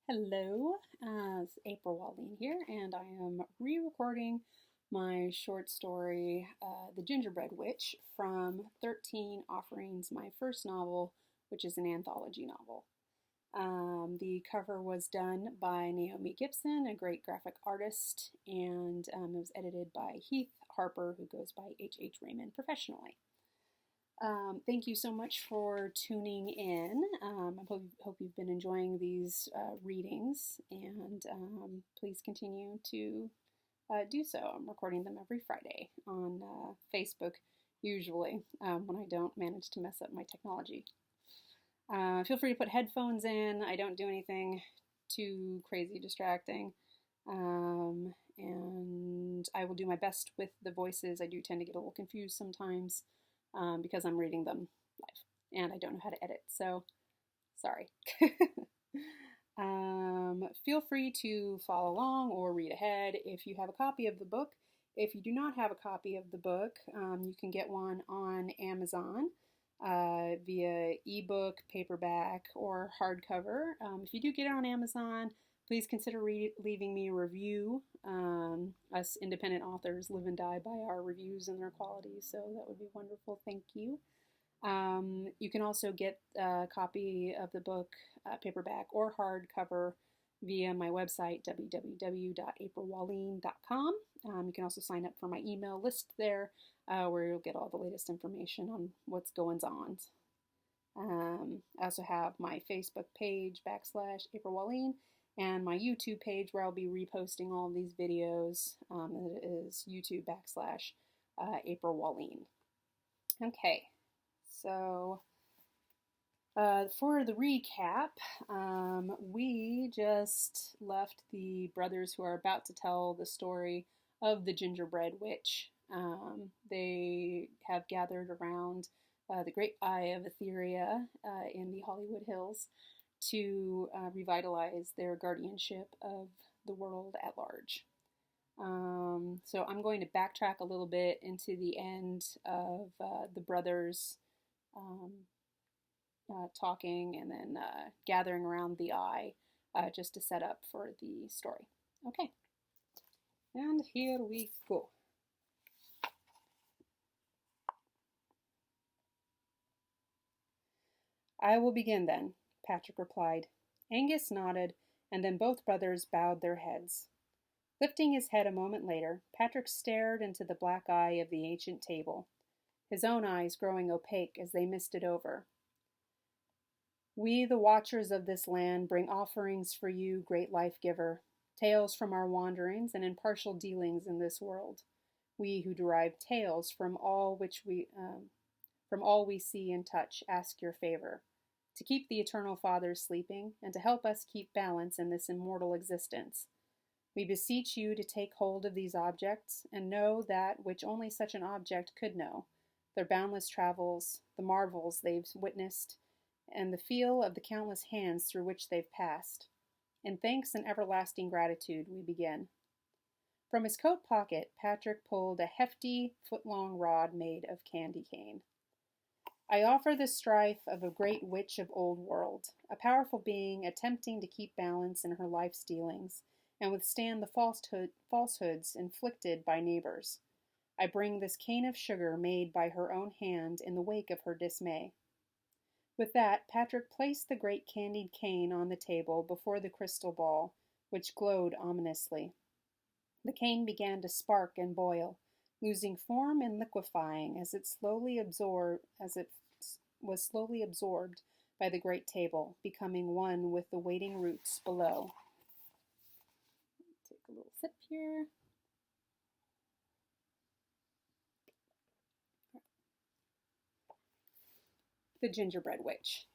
Hello, it's April Wahlin here, and I am re-recording my short story, The Gingerbread Witch, from 13 Offerings, my first novel, which is an anthology novel. The cover was done by Naomi Gibson, a great graphic artist, and it was edited by Heath Harper, who goes by H.H. Raymond professionally. Thank you so much for tuning in. I hope you've been enjoying these readings, and please continue to do so. I'm recording them every Friday on Facebook, usually, when I don't manage to mess up my technology. Feel free to put headphones in. I don't do anything too crazy distracting. And I will do my best with the voices. I do tend to get a little confused sometimes. Because I'm reading them live and I don't know how to edit, so sorry. Feel free to follow along or read ahead if you have a copy of the book. If you do not have a copy of the book, you can get one on Amazon via ebook, paperback, or hardcover. If you do get it on Amazon, please consider leaving me a review. Us independent authors live and die by our reviews and their quality, so that would be wonderful. Thank you. You can also get a copy of the book, paperback or hardcover, via my website, www.aprilwahlin.com. You can also sign up for my email list there, where you'll get all the latest information on what's going on. I also have my Facebook page, /AprilWahlin, and my YouTube page where I'll be reposting all of these videos. It is YouTube /April Wahlin. Okay, so for the recap, we just left the brothers who are about to tell the story of the Gingerbread Witch. They have gathered around the great eye of Ithiria in the Hollywood Hills to revitalize their guardianship of the world at large. So I'm going to backtrack a little bit into the end of the brothers talking and then gathering around the eye just to set up for the story. Okay, and here we go. I will begin then, Patrick replied. Angus nodded, and then both brothers bowed their heads. Lifting his head a moment later, Patrick stared into the black eye of the ancient table, his own eyes growing opaque as they misted over. We, the watchers of this land, bring offerings for you, great life-giver, tales from our wanderings and impartial dealings in this world. We who derive tales from all we see and touch, ask your favor, to keep the eternal fathers sleeping, and to help us keep balance in this immortal existence. We beseech you to take hold of these objects, and know that which only such an object could know, their boundless travels, the marvels they've witnessed, and the feel of the countless hands through which they've passed. In thanks and everlasting gratitude we begin. From his coat pocket, Patrick pulled a hefty, foot-long rod made of candy cane. I offer the strife of a great witch of old world, a powerful being attempting to keep balance in her life's dealings and withstand the falsehoods inflicted by neighbors. I bring this cane of sugar made by her own hand in the wake of her dismay. With that, Patrick placed the great candied cane on the table before the crystal ball, which glowed ominously. The cane began to spark and boil, losing form and liquefying as it was slowly absorbed by the great table, becoming one with the waiting roots below. Take a little sip here. The Gingerbread Witch.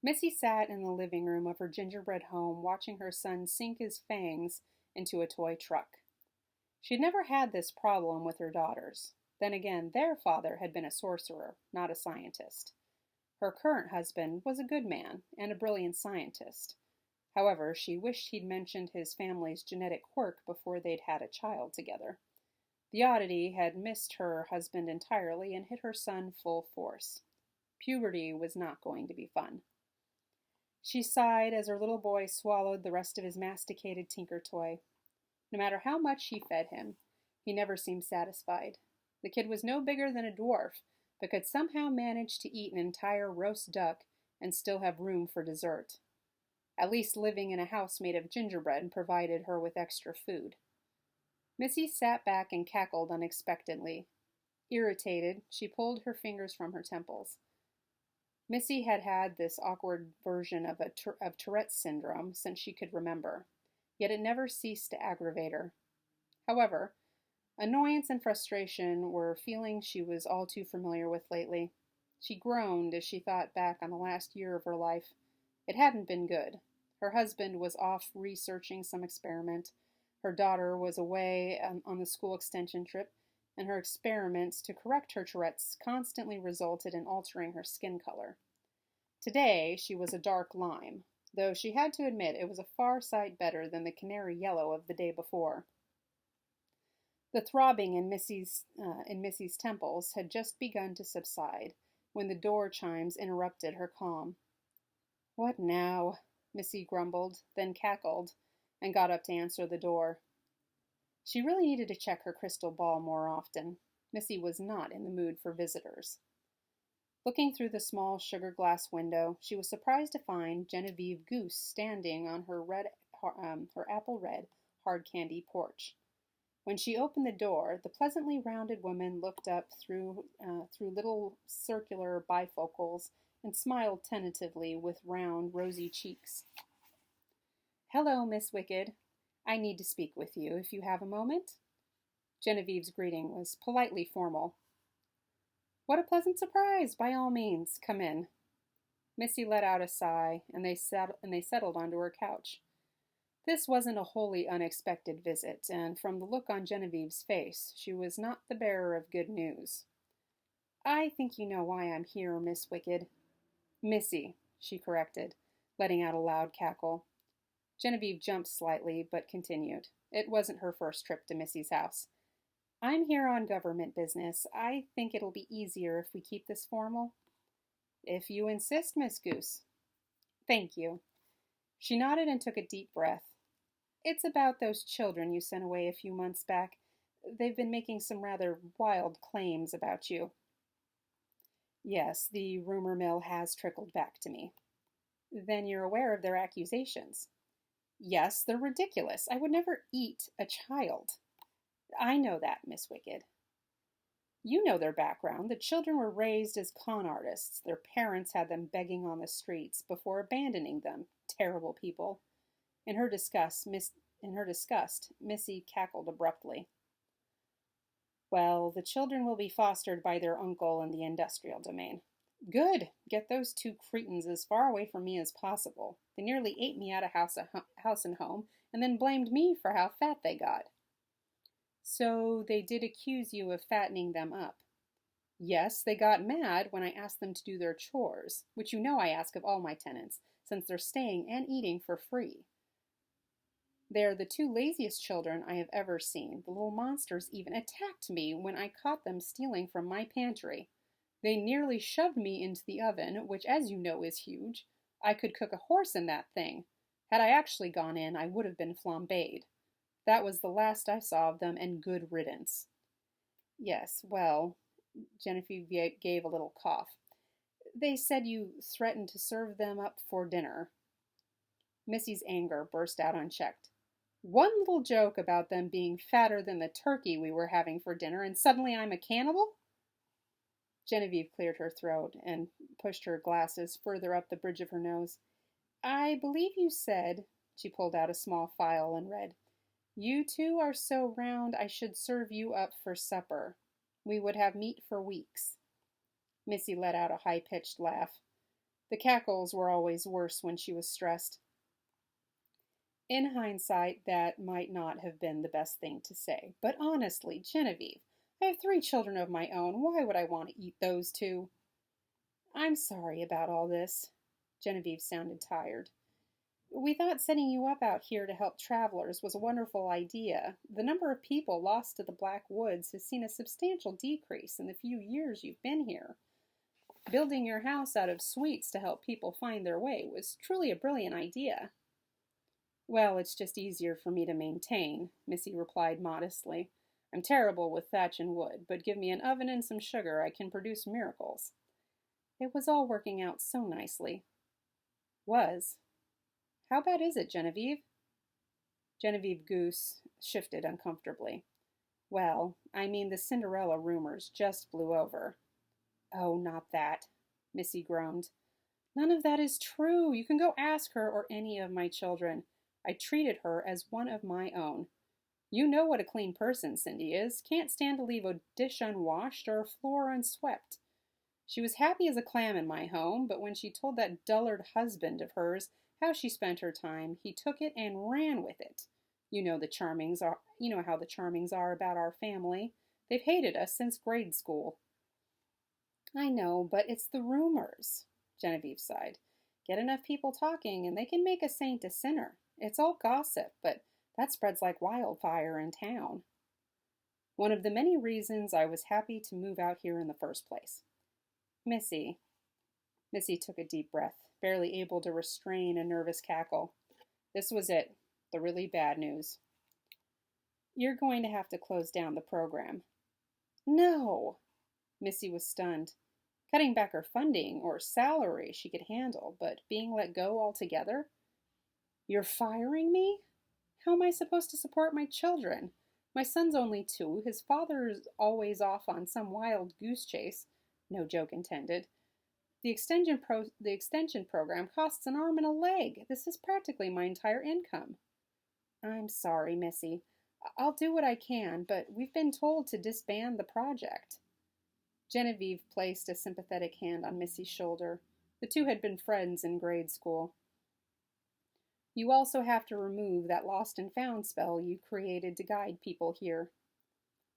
Missy sat in the living room of her gingerbread home, watching her son sink his fangs into a toy truck. She'd never had this problem with her daughters. Then again, their father had been a sorcerer, not a scientist. Her current husband was a good man and a brilliant scientist. However, she wished he'd mentioned his family's genetic quirk before they'd had a child together. The oddity had missed her husband entirely and hit her son full force. Puberty was not going to be fun. She sighed as her little boy swallowed the rest of his masticated tinker toy. No matter how much she fed him, he never seemed satisfied. The kid was no bigger than a dwarf, but could somehow manage to eat an entire roast duck and still have room for dessert. At least living in a house made of gingerbread provided her with extra food. Missy sat back and cackled unexpectedly. Irritated, she pulled her fingers from her temples. Missy had had this awkward version of Tourette's syndrome since she could remember, yet it never ceased to aggravate her. However, annoyance and frustration were feelings she was all too familiar with lately. She groaned as she thought back on the last year of her life. It hadn't been good. Her husband was off researching some experiment. Her daughter was away on the school extension trip, and her experiments to correct her Tourette's constantly resulted in altering her skin color. Today, she was a dark lime, though she had to admit it was a far sight better than the canary yellow of the day before. The throbbing in Missy's temples had just begun to subside when the door chimes interrupted her calm. "What now?" Missy grumbled, then cackled, and got up to answer the door. She really needed to check her crystal ball more often. Missy was not in the mood for visitors. Looking through the small sugar glass window, she was surprised to find Genevieve Goose standing on her apple red hard candy porch. When she opened the door, the pleasantly rounded woman looked up through little circular bifocals and smiled tentatively with round, rosy cheeks. "Hello, Miss Wicked. I need to speak with you, if you have a moment." Genevieve's greeting was politely formal. "What a pleasant surprise! By all means, come in." Missy let out a sigh, and they settled onto her couch. This wasn't a wholly unexpected visit, and from the look on Genevieve's face, she was not the bearer of good news. "I think you know why I'm here, Miss Wicked." "Missy," she corrected, letting out a loud cackle. Genevieve jumped slightly, but continued. It wasn't her first trip to Missy's house. "I'm here on government business. I think it'll be easier if we keep this formal." "If you insist, Miss Goose." "Thank you." She nodded and took a deep breath. "It's about those children you sent away a few months back. They've been making some rather wild claims about you." "Yes, the rumor mill has trickled back to me." "Then you're aware of their accusations." "Yes, they're ridiculous. I would never eat a child." "I know that, Miss Wicked." "You know their background. The children were raised as con artists. Their parents had them begging on the streets before abandoning them. Terrible people." In her disgust, Missy cackled abruptly. "Well, the children will be fostered by their uncle in the industrial domain." "Good! Get those two cretins as far away from me as possible. They nearly ate me out of house and home, and then blamed me for how fat they got." "So they did accuse you of fattening them up?" "Yes, they got mad when I asked them to do their chores, which you know I ask of all my tenants, since they're staying and eating for free. They're the two laziest children I have ever seen. The little monsters even attacked me when I caught them stealing from my pantry. They nearly shoved me into the oven, which, as you know, is huge. I could cook a horse in that thing. Had I actually gone in, I would have been flambéed. That was the last I saw of them, and good riddance." "Yes, well," Genevieve gave a little cough. "They said you threatened to serve them up for dinner." Missy's anger burst out unchecked. "One little joke about them being fatter than the turkey we were having for dinner, and suddenly I'm a cannibal?" Genevieve cleared her throat and pushed her glasses further up the bridge of her nose. "I believe you said," she pulled out a small file and read, "You two are so round I should serve you up for supper. We would have meat for weeks." Missy let out a high-pitched laugh. The cackles were always worse when she was stressed. In hindsight, that might not have been the best thing to say. But honestly, Genevieve, I have 3 children of my own. Why would I want to eat those 2? "I'm sorry about all this." Genevieve sounded tired. "We thought setting you up out here to help travelers was a wonderful idea. The number of people lost to the Black Woods has seen a substantial decrease in the few years you've been here." Building your house out of sweets to help people find their way was truly a brilliant idea. Well, it's just easier for me to maintain, Missy replied modestly. I'm terrible with thatch and wood, but give me an oven and some sugar, I can produce miracles. It was all working out so nicely. Was. How bad is it, Genevieve? Genevieve Goose shifted uncomfortably. Well, I mean the Cinderella rumors just blew over. Oh, not that, Missy groaned. None of that is true. You can go ask her or any of my children. I treated her as one of my own. You know what a clean person Cindy is. Can't stand to leave a dish unwashed or a floor unswept. She was happy as a clam in my home, but when she told that dullard husband of hers how she spent her time, he took it and ran with it. You know how the Charmings are about our family. They've hated us since grade school. I know, but it's the rumors, Genevieve sighed. Get enough people talking and they can make a saint a sinner. It's all gossip, but that spreads like wildfire in town. One of the many reasons I was happy to move out here in the first place. Missy took a deep breath, barely able to restrain a nervous cackle. This was it, the really bad news. You're going to have to close down the program. No! Missy was stunned. Cutting back her funding or salary she could handle, but being let go altogether? You're firing me? How am I supposed to support my children? My son's only 2. His father's always off on some wild goose chase. No joke intended. The extension program costs an arm and a leg. This is practically my entire income. I'm sorry, Missy. I'll do what I can, but we've been told to disband the project. Genevieve placed a sympathetic hand on Missy's shoulder. The two had been friends in grade school. You also have to remove that lost and found spell you created to guide people here.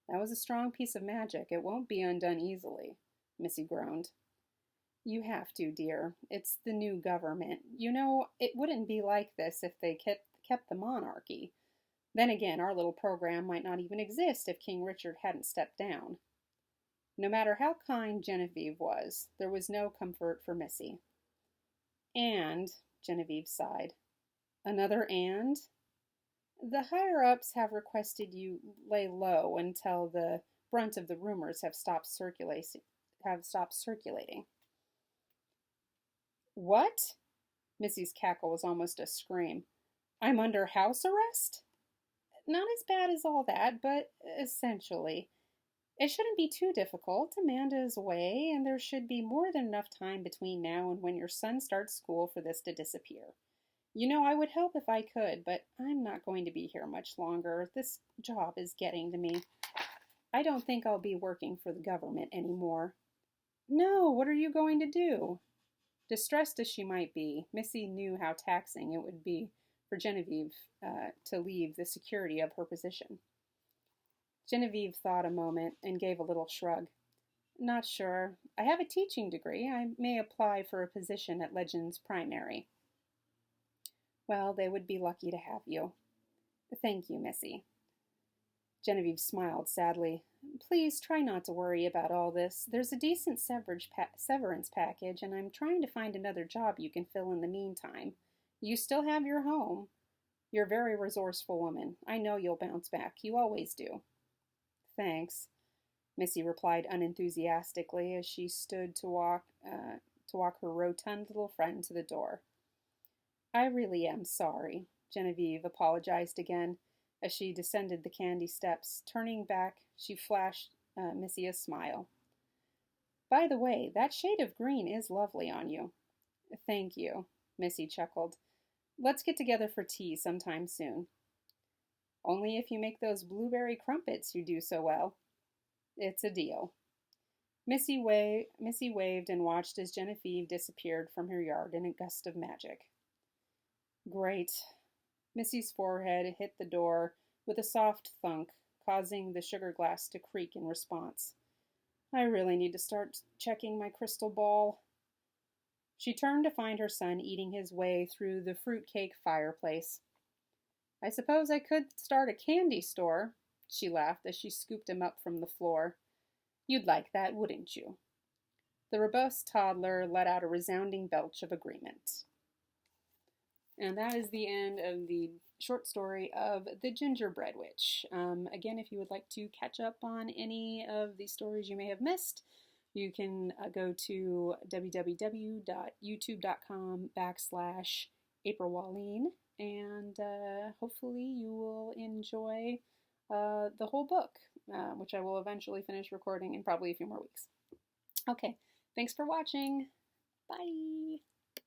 That was a strong piece of magic. It won't be undone easily, Missy groaned. You have to, dear. It's the new government. You know, it wouldn't be like this if they kept the monarchy. Then again, our little program might not even exist if King Richard hadn't stepped down. No matter how kind Genevieve was, there was no comfort for Missy. And, Genevieve sighed. Another and? The higher-ups have requested you lay low until the brunt of the rumors have stopped circulating. What? Missy's cackle was almost a scream. I'm under house arrest? Not as bad as all that, but essentially. It shouldn't be too difficult. Amanda is away, and there should be more than enough time between now and when your son starts school for this to disappear. You know, I would help if I could, but I'm not going to be here much longer. This job is getting to me. I don't think I'll be working for the government anymore. No, what are you going to do? Distressed as she might be, Missy knew how taxing it would be for Genevieve to leave the security of her position. Genevieve thought a moment and gave a little shrug. Not sure. I have a teaching degree. I may apply for a position at Legends Primary. Well, they would be lucky to have you. Thank you, Missy. Genevieve smiled sadly. Please try not to worry about all this. There's a decent severance package, and I'm trying to find another job you can fill in the meantime. You still have your home. You're a very resourceful woman. I know you'll bounce back. You always do. Thanks, Missy replied unenthusiastically as she stood to walk her rotund little friend to the door. I really am sorry, Genevieve apologized again as she descended the candy steps. Turning back, she flashed Missy a smile. By the way, that shade of green is lovely on you. Thank you, Missy chuckled. Let's get together for tea sometime soon. Only if you make those blueberry crumpets you do so well. It's a deal. Missy waved and watched as Genevieve disappeared from her yard in a gust of magic. Great. Missy's forehead hit the door with a soft thunk, causing the sugar glass to creak in response. I really need to start checking my crystal ball. She turned to find her son eating his way through the fruitcake fireplace. I suppose I could start a candy store, she laughed as she scooped him up from the floor. You'd like that, wouldn't you? The robust toddler let out a resounding belch of agreement. And that is the end of the short story of The Gingerbread Witch. Again, if you would like to catch up on any of the stories you may have missed, you can go to www.youtube.com/April Wahlin, and hopefully you will enjoy the whole book, which I will eventually finish recording in probably a few more weeks. Okay, thanks for watching. Bye.